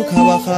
ካባኻ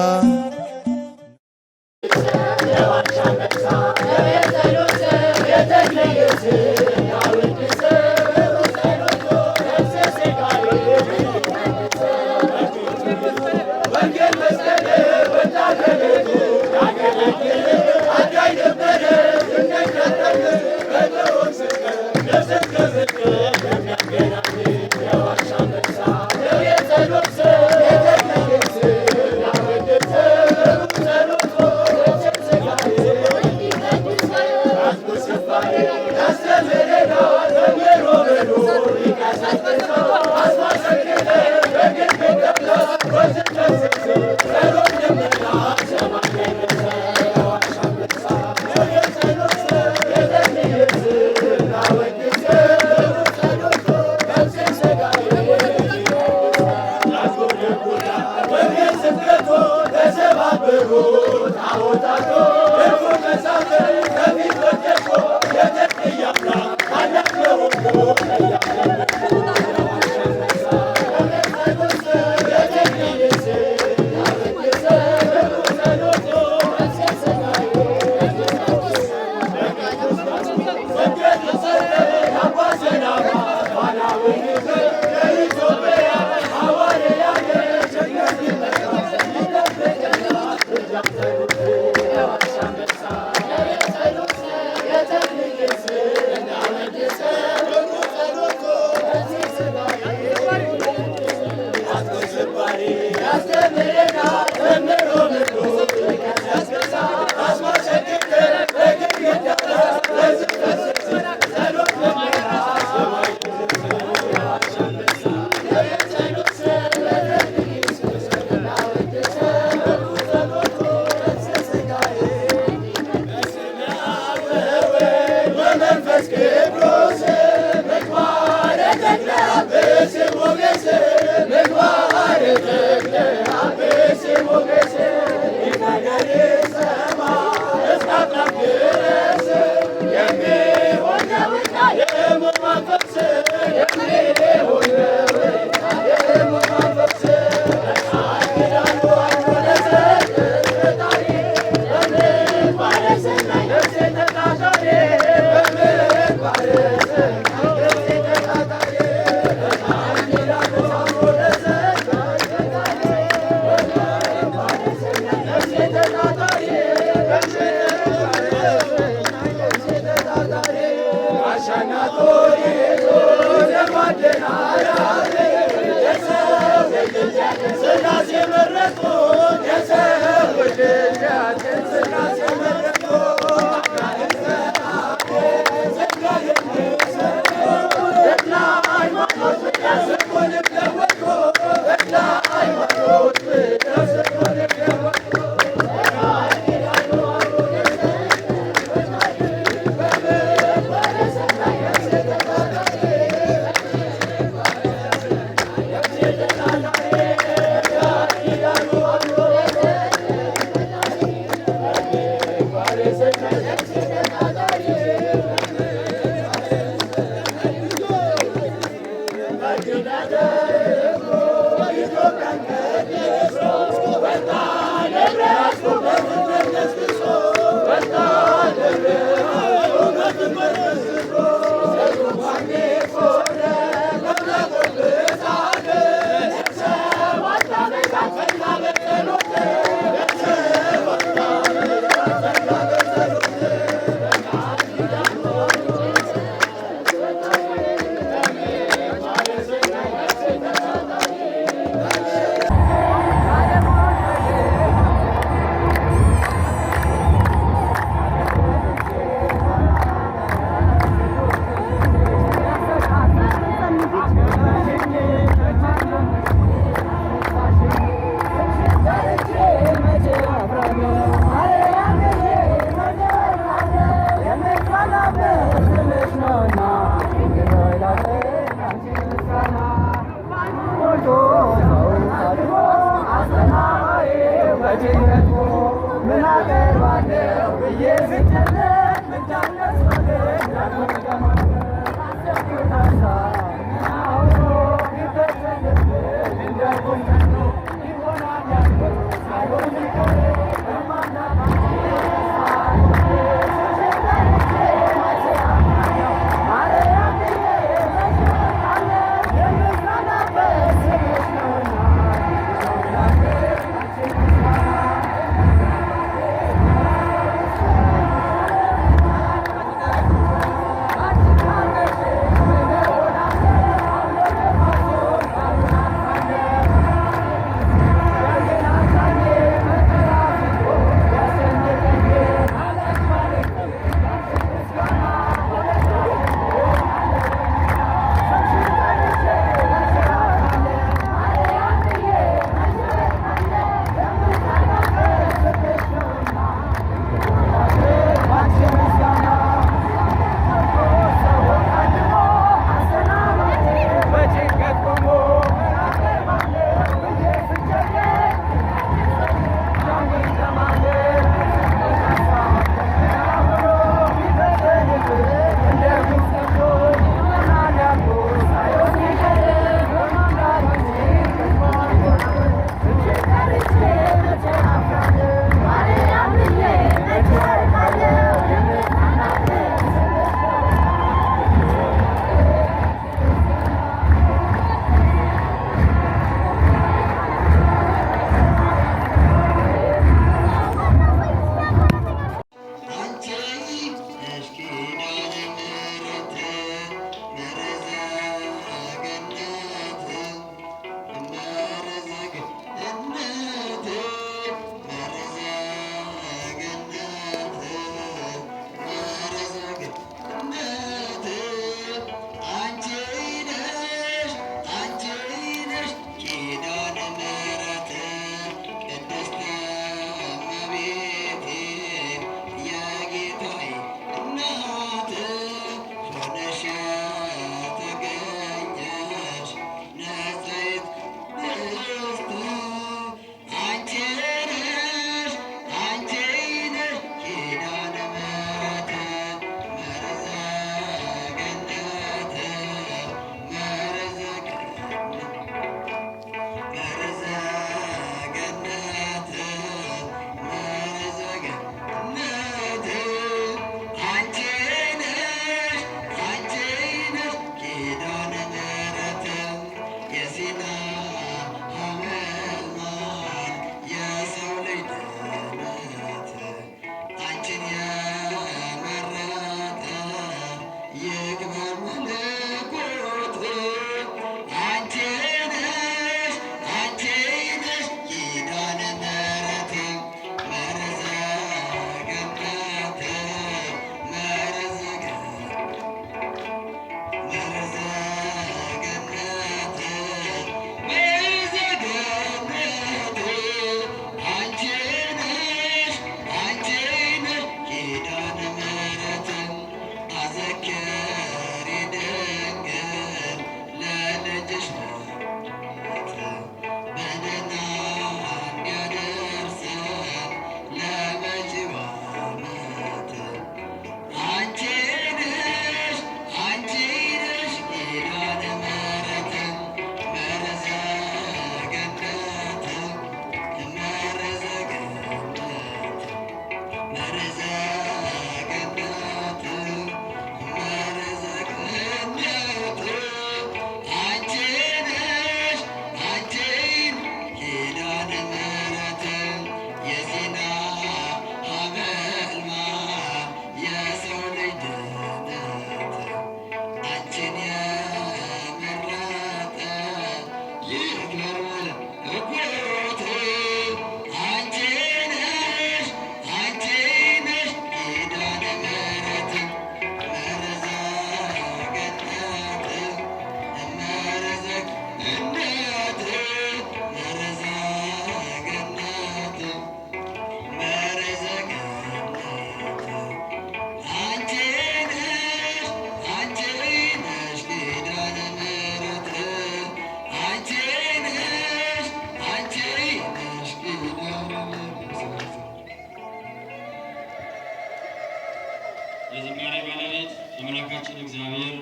አምላካችን እግዚአብሔር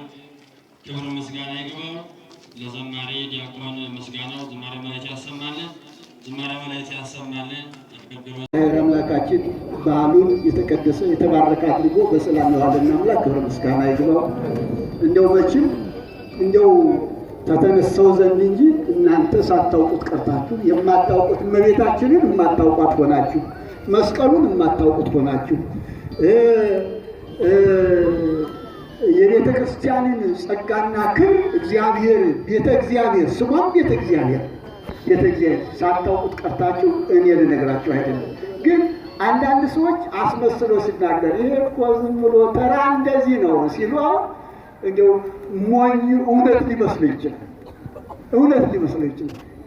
ክብር ምስጋና ይግባው። ለዘማሪ ዲያቆን ምስጋናው ዝማሬ መላእክት ያሰማልን፣ ዝማሬ መላእክት ያሰማልን። አምላካችን በዓሉን የተቀደሰ የተባረከ አድርጎ በሰላም ያዋለና አምላክ ክብር ምስጋና ይግባው። እንደው መቼም እንደው ተተነሳው ዘንድ እንጂ እናንተ ሳታውቁት ቀርታችሁ የማታውቁት እመቤታችንን የማታውቋት ሆናችሁ መስቀሉን የማታውቁት ሆናችሁ የቤተ ክርስቲያንን ጸጋና ክብር እግዚአብሔር ቤተ እግዚአብሔር ስሟም ቤተ እግዚአብሔር ሳታውቁት ቀርታችሁ እኔ ልነግራችሁ አይደለም። ግን አንዳንድ ሰዎች አስመስሎ ሲናገር ይሄ እኮ ዝም ብሎ ተራ እንደዚህ ነው ሲሉ እንደው ሞኝ እውነት ሊመስል ይችላል።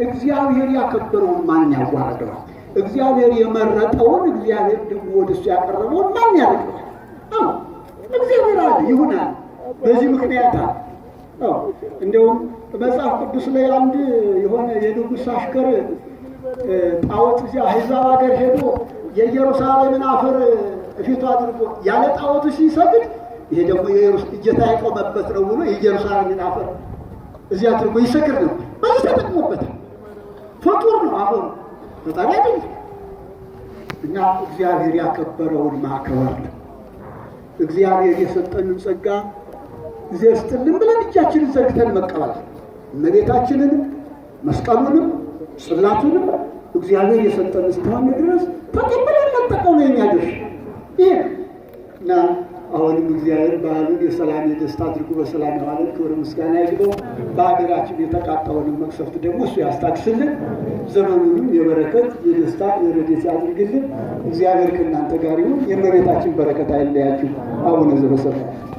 እግዚአብሔር ያከበረውን ማን ያዋርደዋል? እግዚአብሔር የመረጠውን እግዚአብሔር ደግሞ ወደሱ ያቀረበውን ማን ያደርገዋል? እግዚአብሔር አለ ይሁናል። በዚህ ምክንያት እንደውም መጽሐፍ ቅዱስ ላይ አንድ የሆነ የንጉሥ አሽከር ጣዖት እዚያ አሕዛብ ሀገር ሄዶ የኢየሩሳሌምን አፈር ፊቱ አድርጎ ያለ ጣዖቱ ሲሰግድ ይሄ ደግሞ ጌታ የቆመበት ነው ብሎ የኢየሩሳሌምን አፈር እዚያ አድርጎ ይሰግድ ነበር። በዚህ ተጠቅሞበታል። ፍጡር ነው አፈሩ ፈጣሪ አይደለም። እና እግዚአብሔር ያከበረውን ማክበር ነው። እግዚአብሔር የሰጠንን ጸጋ ጊዜ ስጥልን ብለን እጃችንን ዘርግተን መቀበል፣ እመቤታችንን መስቀሉንም ጽላቱንም እግዚአብሔር የሰጠን እስከሆነ ድረስ ተቀብለን መጠቀም ነው የኛ ድርሻ። ይሄ እና አሁንም እግዚአብሔር በዓሉን የሰላም የደስታ አድርጎ በሰላም ያዋለን ክብር ምስጋና ይግባው። በሀገራችን የተቃጣውንም መቅሰፍት ደግሞ እሱ ያስታክስልን፣ ዘመኑንም የበረከት የደስታ የረድኤት ያድርግልን። እግዚአብሔር ከእናንተ ጋር ይሁን። የእመቤታችን በረከት አይለያችሁ። አቡነ ዘበሰማያት